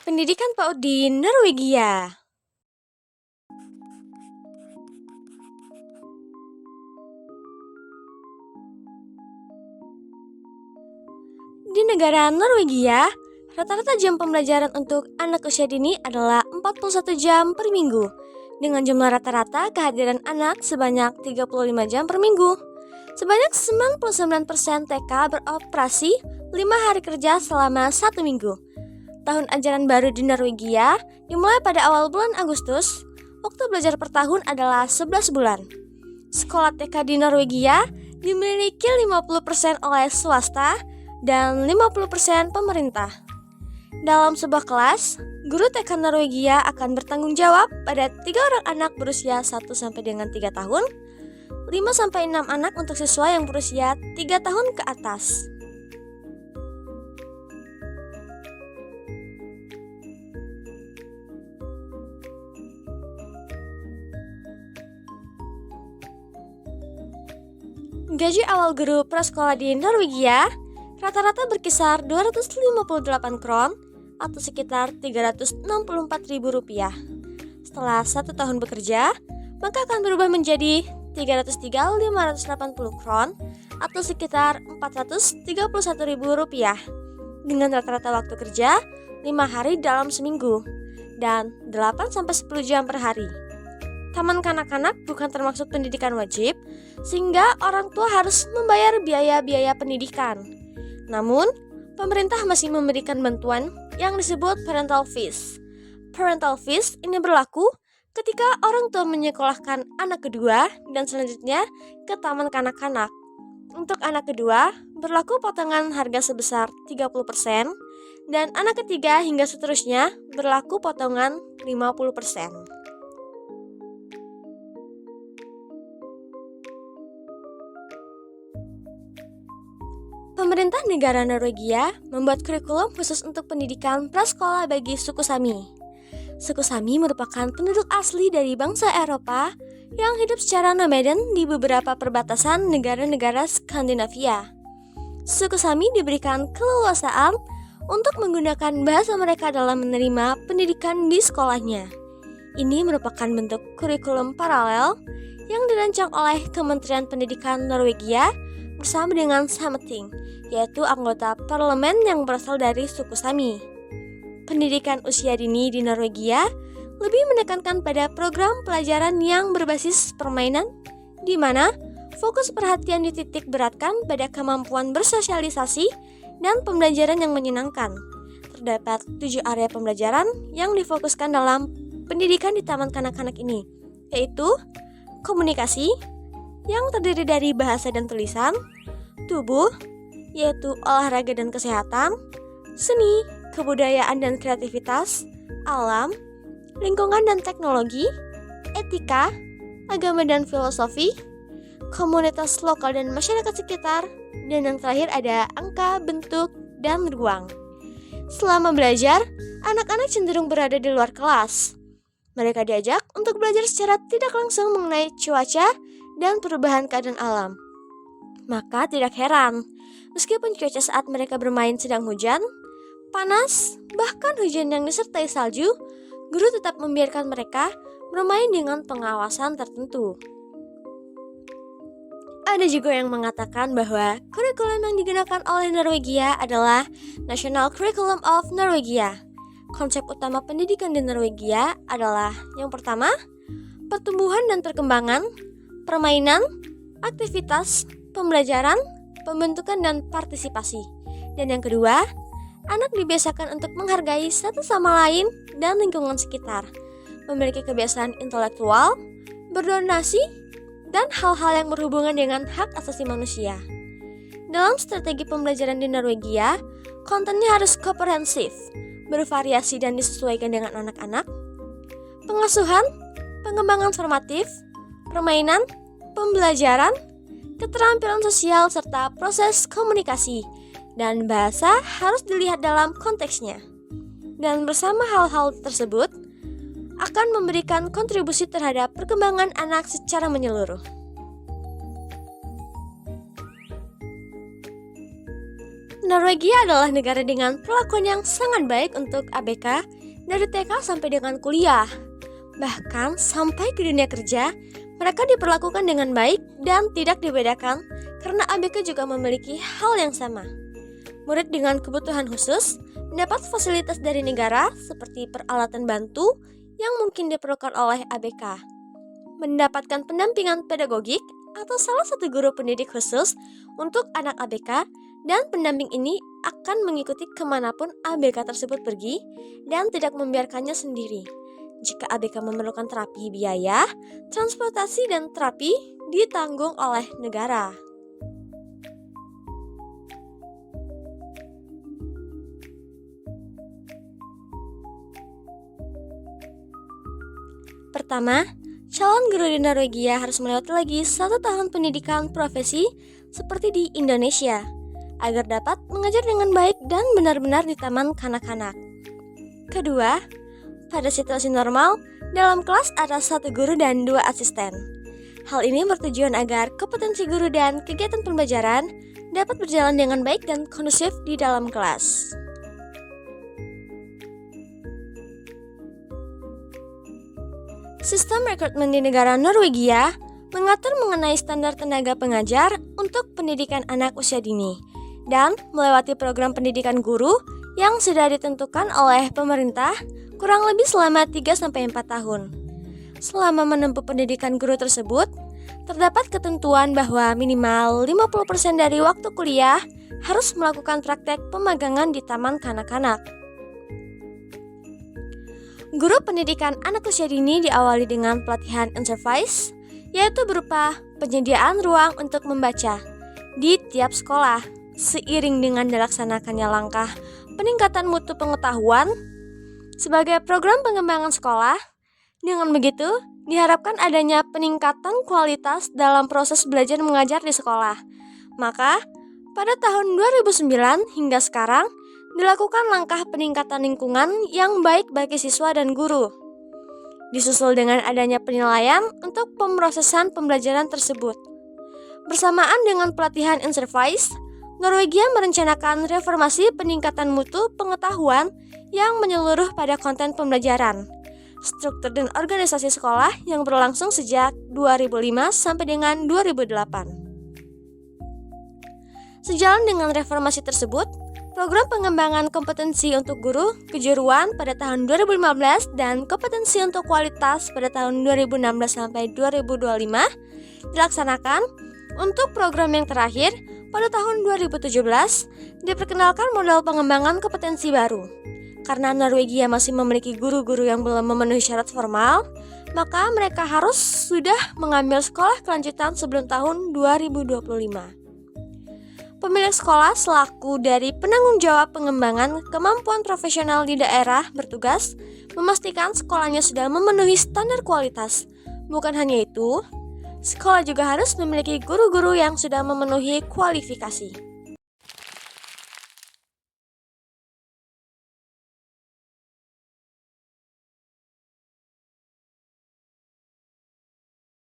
Pendidikan PAUD di Norwegia. Di negara Norwegia, rata-rata jam pembelajaran untuk anak usia dini adalah 41 jam per minggu, dengan jumlah rata-rata kehadiran anak sebanyak 35 jam per minggu. Sebanyak 99% TK beroperasi 5 hari kerja selama 1 minggu. Tahun ajaran baru di Norwegia dimulai pada awal bulan Agustus. Waktu belajar per tahun adalah 11 bulan. Sekolah TK di Norwegia dimiliki 50% oleh swasta dan 50% pemerintah. Dalam sebuah kelas, guru TK Norwegia akan bertanggung jawab pada 3 orang anak berusia 1 sampai dengan 3 tahun, 5 sampai 6 anak untuk siswa yang berusia 3 tahun ke atas. Gaji awal guru prasekolah di Norwegia rata-rata berkisar 258 kron atau sekitar Rp364.000. Setelah 1 tahun bekerja, maka akan berubah menjadi 303.580 kron atau sekitar Rp431.000 dengan rata-rata waktu kerja 5 hari dalam seminggu dan 8-10 jam per hari. Taman kanak-kanak bukan termasuk pendidikan wajib, sehingga orang tua harus membayar biaya-biaya pendidikan. Namun, pemerintah masih memberikan bantuan yang disebut parental fees. Parental fees ini berlaku ketika orang tua menyekolahkan anak kedua dan selanjutnya ke taman kanak-kanak. Untuk anak kedua, berlaku potongan harga sebesar 30%, dan anak ketiga hingga seterusnya berlaku potongan 50%. Pemerintah negara Norwegia membuat kurikulum khusus untuk pendidikan prasekolah bagi suku Sami. Suku Sami merupakan penduduk asli dari bangsa Eropa yang hidup secara nomaden di beberapa perbatasan negara-negara Skandinavia. Suku Sami diberikan keleluasaan untuk menggunakan bahasa mereka dalam menerima pendidikan di sekolahnya. Ini merupakan bentuk kurikulum paralel yang dirancang oleh Kementerian Pendidikan Norwegia bersama dengan Sameting, yaitu anggota parlemen yang berasal dari suku Sami. Pendidikan usia dini di Norwegia lebih menekankan pada program pelajaran yang berbasis permainan, di mana fokus perhatian dititik beratkan pada kemampuan bersosialisasi dan pembelajaran yang menyenangkan. Terdapat 7 area pembelajaran yang difokuskan dalam pendidikan di taman kanak-kanak ini, yaitu komunikasi, yang terdiri dari bahasa dan tulisan, tubuh, yaitu olahraga dan kesehatan, seni, kebudayaan dan kreativitas, alam, lingkungan dan teknologi, etika, agama dan filosofi, komunitas lokal dan masyarakat sekitar, dan yang terakhir ada angka, bentuk, dan ruang. Selama belajar, anak-anak cenderung berada di luar kelas. Mereka diajak untuk belajar secara tidak langsung mengenai cuaca dan perubahan keadaan alam. Maka tidak heran, meskipun cuaca saat mereka bermain sedang hujan, panas, bahkan hujan yang disertai salju, guru tetap membiarkan mereka bermain dengan pengawasan tertentu. Ada juga yang mengatakan bahwa kurikulum yang digunakan oleh Norwegia adalah National Curriculum of Norwegia. Konsep utama pendidikan di Norwegia adalah yang pertama, pertumbuhan dan perkembangan, permainan, aktivitas, pembelajaran, pembentukan dan partisipasi. Dan yang kedua, anak dibiasakan untuk menghargai satu sama lain dan lingkungan sekitar, memiliki kebiasaan intelektual, berdonasi, dan hal-hal yang berhubungan dengan hak asasi manusia. Dalam strategi pembelajaran di Norwegia, kontennya harus komprehensif, bervariasi dan disesuaikan dengan anak-anak. Pengasuhan, pengembangan formatif, permainan, pembelajaran, keterampilan sosial serta proses komunikasi dan bahasa harus dilihat dalam konteksnya. Dan bersama hal-hal tersebut akan memberikan kontribusi terhadap perkembangan anak secara menyeluruh. Norwegia adalah negara dengan perlakuan yang sangat baik untuk ABK dari TK sampai dengan kuliah. Bahkan sampai ke dunia kerja, mereka diperlakukan dengan baik dan tidak dibedakan karena ABK juga memiliki hal yang sama. Murid dengan kebutuhan khusus mendapat fasilitas dari negara seperti peralatan bantu yang mungkin diperlukan oleh ABK, mendapatkan pendampingan pedagogik atau salah satu guru pendidik khusus untuk anak ABK, dan pendamping ini akan mengikuti kemanapun ABK tersebut pergi dan tidak membiarkannya sendiri. Jika ABK memerlukan terapi, biaya, transportasi, dan terapi ditanggung oleh negara. Pertama, calon guru di Norwegia harus melewati lagi 1 tahun pendidikan profesi seperti di Indonesia, agar dapat mengajar dengan baik dan benar-benar di taman kanak-kanak. Kedua, pada situasi normal, dalam kelas ada 1 guru dan 2 asisten. Hal ini bertujuan agar kompetensi guru dan kegiatan pembelajaran dapat berjalan dengan baik dan kondusif di dalam kelas. Sistem rekrutmen di negara Norwegia mengatur mengenai standar tenaga pengajar untuk pendidikan anak usia dini dan melewati program pendidikan guru yang sudah ditentukan oleh pemerintah kurang lebih selama 3-4 tahun. Selama menempuh pendidikan guru tersebut, terdapat ketentuan bahwa minimal 50% dari waktu kuliah harus melakukan praktek pemagangan di taman kanak-kanak. Guru pendidikan anak usia dini diawali dengan pelatihan interface, yaitu berupa penyediaan ruang untuk membaca di tiap sekolah. Seiring dengan dilaksanakannya langkah peningkatan mutu pengetahuan sebagai program pengembangan sekolah, dengan begitu diharapkan adanya peningkatan kualitas dalam proses belajar mengajar di sekolah. Maka, pada tahun 2009 hingga sekarang, dilakukan langkah peningkatan lingkungan yang baik bagi siswa dan guru. Disusul dengan adanya penilaian untuk pemrosesan pembelajaran tersebut. Bersamaan dengan pelatihan interface, Norwegia merencanakan reformasi peningkatan mutu pengetahuan yang menyeluruh pada konten pembelajaran, struktur dan organisasi sekolah yang berlangsung sejak 2005 sampai dengan 2008. Sejalan dengan reformasi tersebut, program pengembangan kompetensi untuk guru kejuruan pada tahun 2015 dan kompetensi untuk kualitas pada tahun 2016 sampai 2025 dilaksanakan. Untuk program yang terakhir, pada tahun 2017 diperkenalkan model pengembangan kompetensi baru. Karena Norwegia masih memiliki guru-guru yang belum memenuhi syarat formal, maka mereka harus sudah mengambil sekolah kelanjutan sebelum tahun 2025. Pemilik sekolah selaku dari penanggung jawab pengembangan kemampuan profesional di daerah bertugas memastikan sekolahnya sudah memenuhi standar kualitas. Bukan hanya itu, sekolah juga harus memiliki guru-guru yang sudah memenuhi kualifikasi.